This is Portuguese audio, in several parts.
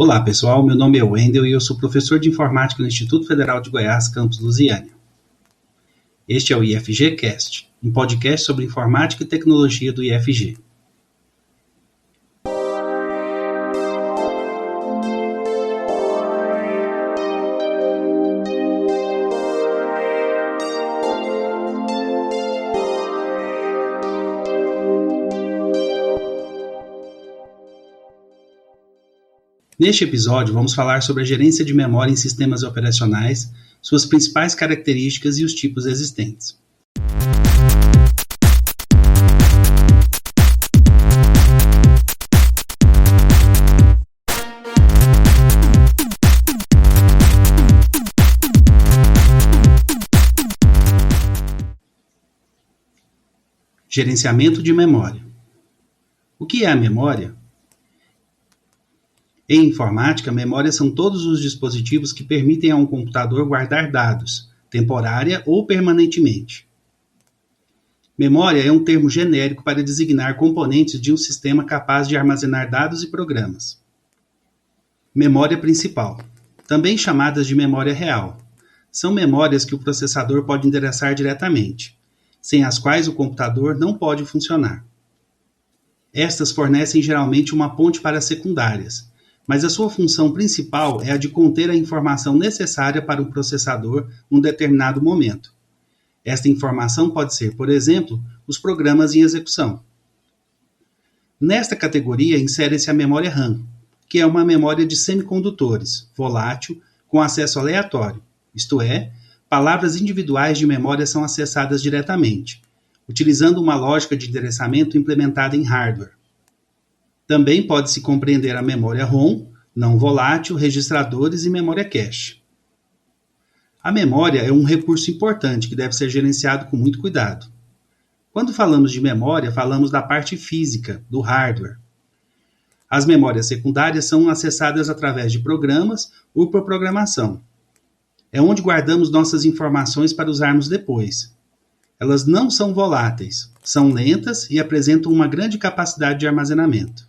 Olá pessoal, meu nome é Wendel e eu sou professor de informática no Instituto Federal de Goiás, campus Lusiânia. Este é o IFG Cast, um podcast sobre informática e tecnologia do IFG. Neste episódio, vamos falar sobre a gerência de memória em sistemas operacionais, suas principais características e os tipos existentes. Gerenciamento de memória. O que é a memória? Em informática, memória são todos os dispositivos que permitem a um computador guardar dados, temporária ou permanentemente. Memória é um termo genérico para designar componentes de um sistema capaz de armazenar dados e programas. Memória principal, também chamadas de memória real, são memórias que o processador pode endereçar diretamente, sem as quais o computador não pode funcionar. Estas fornecem geralmente uma ponte para secundárias, mas a sua função principal é a de conter a informação necessária para o processador num determinado momento. Esta informação pode ser, por exemplo, os programas em execução. Nesta categoria insere-se a memória RAM, que é uma memória de semicondutores, volátil, com acesso aleatório, isto é, palavras individuais de memória são acessadas diretamente, utilizando uma lógica de endereçamento implementada em hardware. Também pode-se compreender a memória ROM, não volátil, registradores e memória cache. A memória é um recurso importante que deve ser gerenciado com muito cuidado. Quando falamos de memória, falamos da parte física, do hardware. As memórias secundárias são acessadas através de programas ou por programação. É onde guardamos nossas informações para usarmos depois. Elas não são voláteis, são lentas e apresentam uma grande capacidade de armazenamento.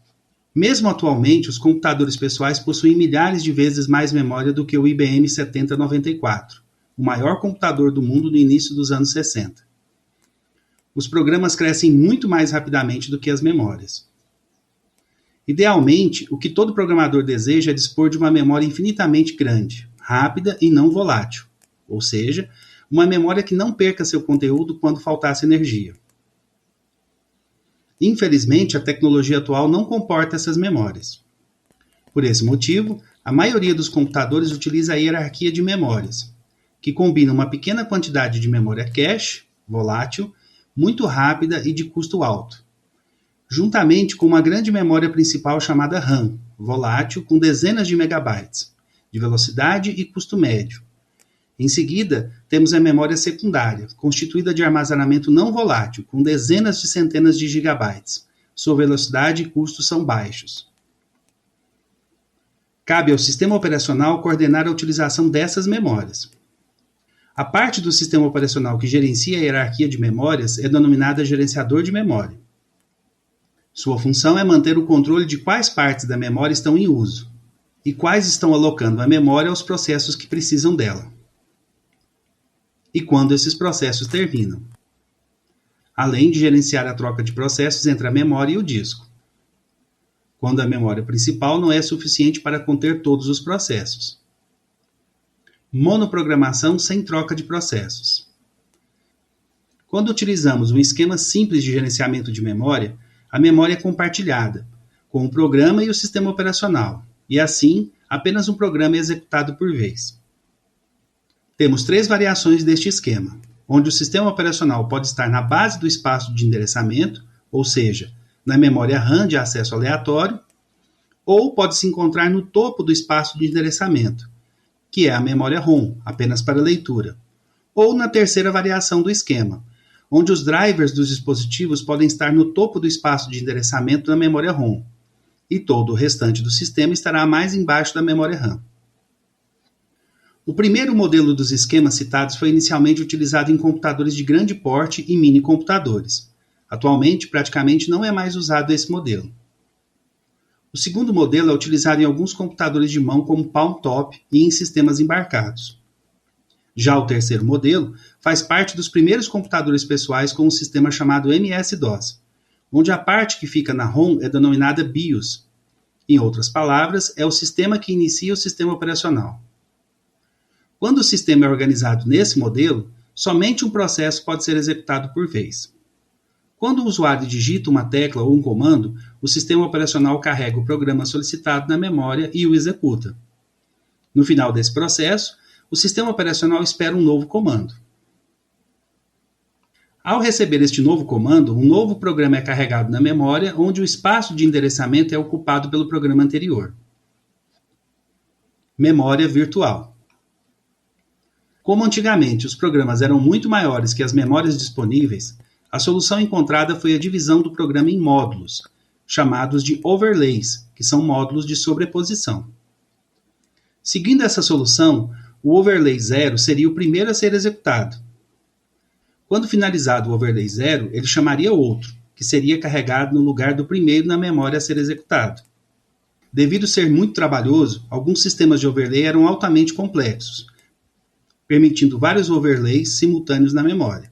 Mesmo atualmente, os computadores pessoais possuem milhares de vezes mais memória do que o IBM 7094, o maior computador do mundo no início dos anos 60. Os programas crescem muito mais rapidamente do que as memórias. Idealmente, o que todo programador deseja é dispor de uma memória infinitamente grande, rápida e não volátil, ou seja, uma memória que não perca seu conteúdo quando faltasse energia. Infelizmente, a tecnologia atual não comporta essas memórias. Por esse motivo, a maioria dos computadores utiliza a hierarquia de memórias, que combina uma pequena quantidade de memória cache, volátil, muito rápida e de custo alto, juntamente com uma grande memória principal chamada RAM, volátil, com dezenas de megabytes, de velocidade e custo médio. Em seguida, temos a memória secundária, constituída de armazenamento não volátil, com dezenas de centenas de gigabytes. Sua velocidade e custo são baixos. Cabe ao sistema operacional coordenar a utilização dessas memórias. A parte do sistema operacional que gerencia a hierarquia de memórias é denominada gerenciador de memória. Sua função é manter o controle de quais partes da memória estão em uso e quais estão alocando a memória aos processos que precisam dela, e quando esses processos terminam, além de gerenciar a troca de processos entre a memória e o disco, quando a memória principal não é suficiente para conter todos os processos. Monoprogramação sem troca de processos. Quando utilizamos um esquema simples de gerenciamento de memória, a memória é compartilhada, com o programa e o sistema operacional, e assim, apenas um programa é executado por vez. Temos três variações deste esquema, onde o sistema operacional pode estar na base do espaço de endereçamento, ou seja, na memória RAM de acesso aleatório, ou pode se encontrar no topo do espaço de endereçamento, que é a memória ROM, apenas para leitura, ou na terceira variação do esquema, onde os drivers dos dispositivos podem estar no topo do espaço de endereçamento da memória ROM, e todo o restante do sistema estará mais embaixo da memória RAM. O primeiro modelo dos esquemas citados foi inicialmente utilizado em computadores de grande porte e mini-computadores. Atualmente, praticamente não é mais usado esse modelo. O segundo modelo é utilizado em alguns computadores de mão como Palm Top e em sistemas embarcados. Já o terceiro modelo faz parte dos primeiros computadores pessoais com um sistema chamado MS-DOS, onde a parte que fica na ROM é denominada BIOS. Em outras palavras, é o sistema que inicia o sistema operacional. Quando o sistema é organizado nesse modelo, somente um processo pode ser executado por vez. Quando o usuário digita uma tecla ou um comando, o sistema operacional carrega o programa solicitado na memória e o executa. No final desse processo, o sistema operacional espera um novo comando. Ao receber este novo comando, um novo programa é carregado na memória, onde o espaço de endereçamento é ocupado pelo programa anterior. Memória virtual. Como antigamente os programas eram muito maiores que as memórias disponíveis, a solução encontrada foi a divisão do programa em módulos, chamados de overlays, que são módulos de sobreposição. Seguindo essa solução, o overlay 0 seria o primeiro a ser executado. Quando finalizado o overlay 0, ele chamaria outro, que seria carregado no lugar do primeiro na memória a ser executado. Devido ser muito trabalhoso, alguns sistemas de overlay eram altamente complexos, permitindo vários overlays simultâneos na memória.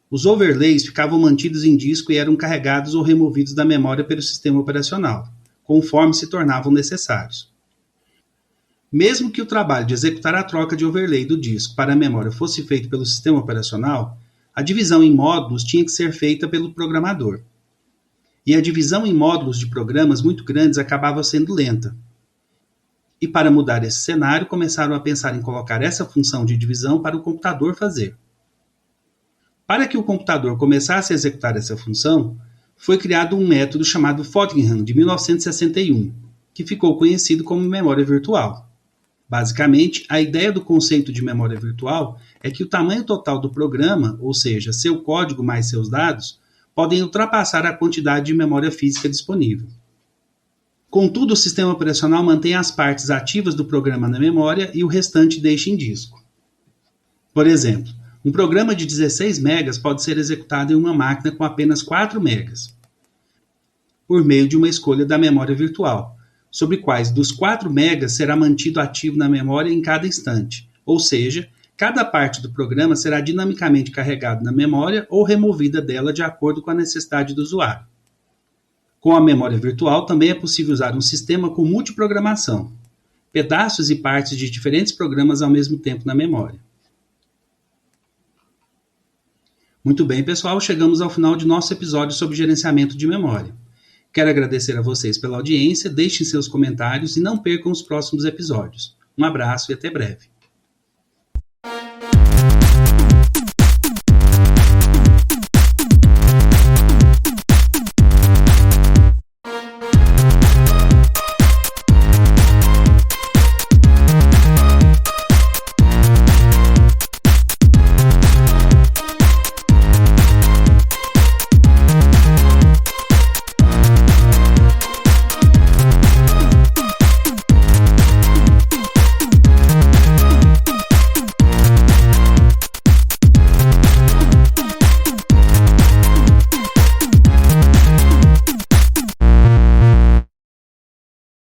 Os overlays ficavam mantidos em disco e eram carregados ou removidos da memória pelo sistema operacional, conforme se tornavam necessários. Mesmo que o trabalho de executar a troca de overlay do disco para a memória fosse feito pelo sistema operacional, a divisão em módulos tinha que ser feita pelo programador. E a divisão em módulos de programas muito grandes acabava sendo lenta. E para mudar esse cenário, começaram a pensar em colocar essa função de divisão para o computador fazer. Para que o computador começasse a executar essa função, foi criado um método chamado Fotheringham, de 1961, que ficou conhecido como memória virtual. Basicamente, a ideia do conceito de memória virtual é que o tamanho total do programa, ou seja, seu código mais seus dados, podem ultrapassar a quantidade de memória física disponível. Contudo, o sistema operacional mantém as partes ativas do programa na memória e o restante deixa em disco. Por exemplo, um programa de 16 megas pode ser executado em uma máquina com apenas 4 megas, por meio de uma escolha da memória virtual, sobre quais dos 4 megas será mantido ativo na memória em cada instante, ou seja, cada parte do programa será dinamicamente carregada na memória ou removida dela de acordo com a necessidade do usuário. Com a memória virtual também é possível usar um sistema com multiprogramação, pedaços e partes de diferentes programas ao mesmo tempo na memória. Muito bem, pessoal, chegamos ao final de nosso episódio sobre gerenciamento de memória. Quero agradecer a vocês pela audiência, deixem seus comentários e não percam os próximos episódios. Um abraço e até breve.